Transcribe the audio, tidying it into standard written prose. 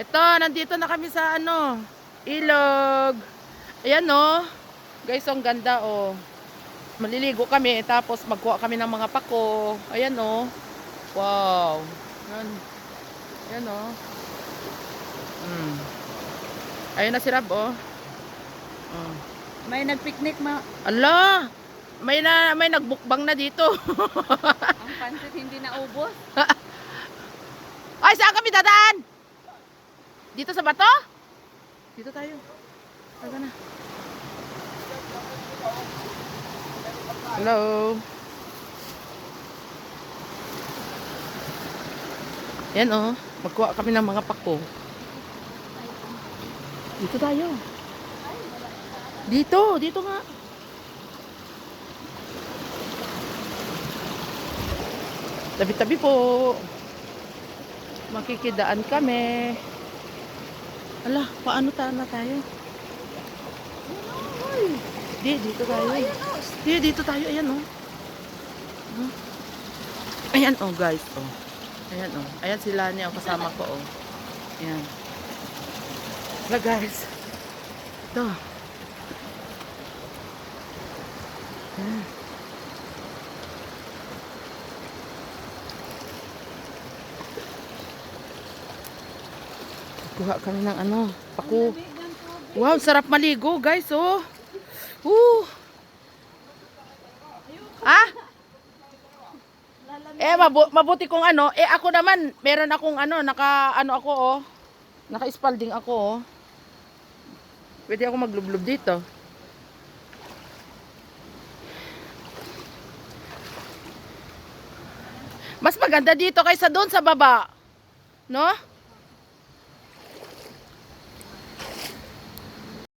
Ito, nandito na kami sa ano, ilog. Ayan oh. Guys, ang ganda oh. Maliligo kami tapos magkuha kami ng mga pako. Ayan oh. Wow. Ayan. Ayan oh. Ayun na si Rab oh. Oh. May nagpiknik Ala! May nagbukbang na dito. ang pansit hindi naubos. Ay, saan kami dadaan? Dito sa bato? Dito tayo. Taga na. Hello. Yan oh. Magkuha kami ng mga pako. Dito tayo. Dito nga. Tabi-tabi po. Makikidaan kami. Ala, paano na tayo? Dito tayo. Dito tayo. Ayan oh. Ayan oh guys. Oh. Ayan oh. Ayan sila niya ang kasama ko oh. Ayan. Wala guys. Ito. Ayan. Kuha kami ng ano, pako. Wow, sarap maligo, guys, oh. Ah? Mabuti kung ano, ako naman, meron akong ano, ako, oh. Naka-spalding ako, oh. Pwede ako maglublob dito. Mas maganda dito kaysa doon sa baba. No?